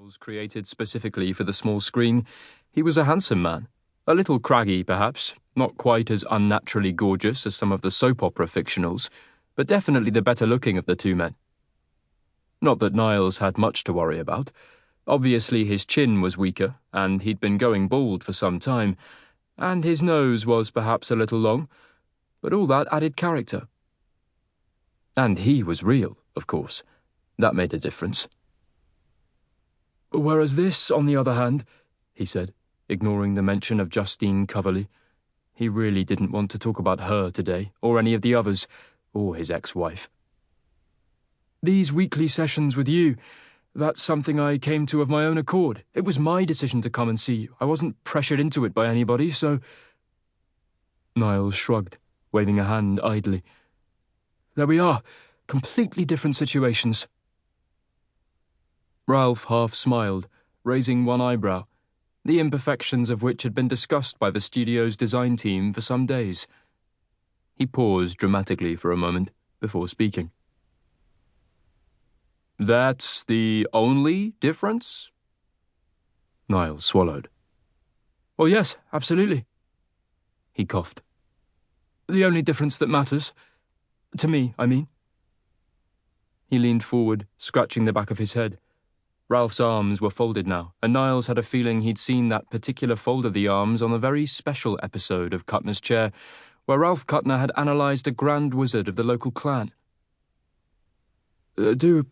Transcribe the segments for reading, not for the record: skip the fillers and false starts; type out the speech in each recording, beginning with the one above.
Was created specifically for the small screen. He was a handsome man, a little craggy perhaps, not quite as unnaturally gorgeous as some of the soap opera fictionals, but definitely the better looking of the two men. Not that Niles had much to worry about. Obviously his chin was weaker, and he'd been going bald for some time, and his nose was perhaps a little long, but all that added character. And he was real, of course. That made a difference. "Whereas this, on the other hand," he said, ignoring the mention of Justine Coverley. He really didn't want to talk about her today, or any of the others, or his ex-wife. "These weekly sessions with you, that's something I came to of my own accord. It was my decision to come and see you. I wasn't pressured into it by anybody, so—" Niles shrugged, waving a hand idly. "There we are, completely different situations." Ralph half smiled, raising one eyebrow, the imperfections of which had been discussed by the studio's design team for some days. He paused dramatically for a moment before speaking. "That's the only difference?" Niles swallowed. "Well, yes, absolutely." He coughed. "The only difference that matters. To me, I mean." He leaned forward, scratching the back of his head. Ralph's arms were folded now, and Niles had a feeling he'd seen that particular fold of the arms on a very special episode of Cutner's Chair, where Ralph Cutner had analysed a grand wizard of the local clan. Do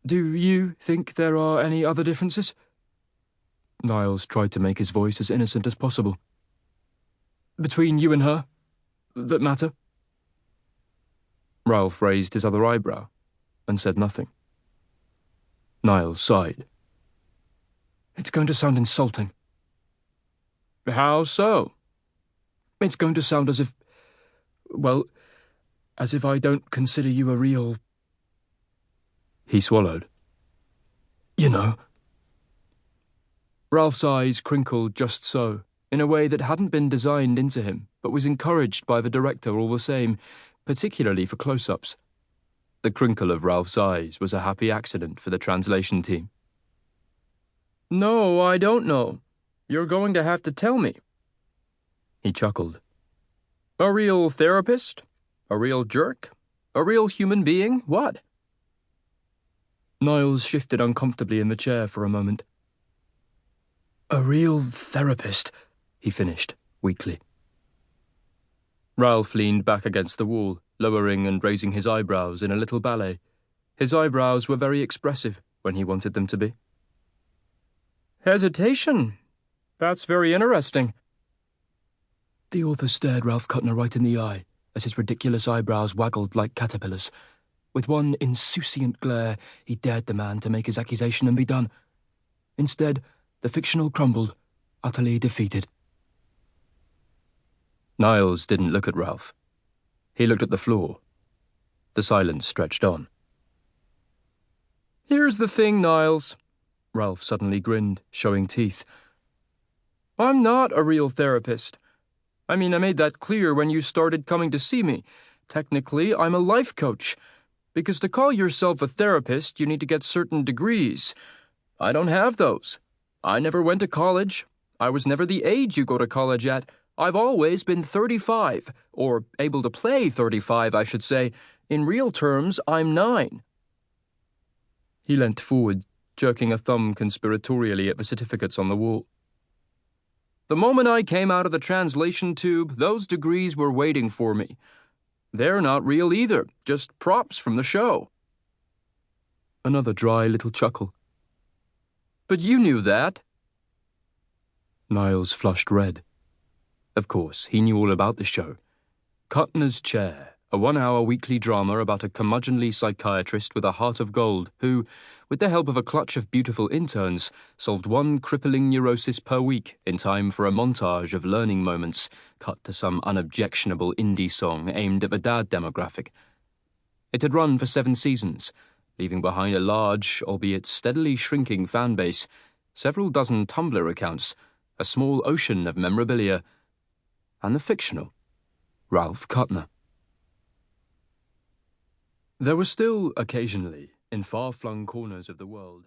you think there are any other differences?" Niles tried to make his voice as innocent as possible. "Between you and her, that matter?" Ralph raised his other eyebrow and said nothing. Niles sighed. "It's going to sound insulting." "How so?" "It's going to sound as if I don't consider you a real—" He swallowed. "You know." Ralph's eyes crinkled just so, in a way that hadn't been designed into him, but was encouraged by the director all the same, particularly for close-ups. The crinkle of Ralph's eyes was a happy accident for the translation team. "No, I don't know. You're going to have to tell me." He chuckled. "A real therapist? A real jerk? A real human being? What?" Niles shifted uncomfortably in the chair for a moment. "A real therapist," he finished, weakly. Ralph leaned back against the wall, lowering and raising his eyebrows in a little ballet. His eyebrows were very expressive when he wanted them to be. "Hesitation? That's very interesting." The author stared Ralph Cutner right in the eye as his ridiculous eyebrows waggled like caterpillars. With one insouciant glare, he dared the man to make his accusation and be done. Instead, the fictional crumbled, utterly defeated. Niles didn't look at Ralph. He looked at the floor. The silence stretched on. "Here's the thing, Niles." Ralph suddenly grinned, showing teeth. "I'm not a real therapist. I mean, I made that clear when you started coming to see me. Technically, I'm a life coach, because to call yourself a therapist, you need to get certain degrees. I don't have those. I never went to college. I was never the age you go to college at. I've always been 35, or able to play 35, I should say. In real terms, I'm 9. He leant forward, jerking a thumb conspiratorially at the certificates on the wall. "The moment I came out of the translation tube, those degrees were waiting for me. They're not real either, just props from the show." Another dry little chuckle. "But you knew that." Niles flushed red. Of course, he knew all about the show. Cutner's Chair, a 1-hour weekly drama about a curmudgeonly psychiatrist with a heart of gold who, with the help of a clutch of beautiful interns, solved one crippling neurosis per week in time for a montage of learning moments cut to some unobjectionable indie song aimed at the dad demographic. It had run for 7 seasons, leaving behind a large, albeit steadily shrinking fan base, several dozen Tumblr accounts, a small ocean of memorabilia, and the fictional, Ralph Cutner. There were still, occasionally, in far-flung corners of the world,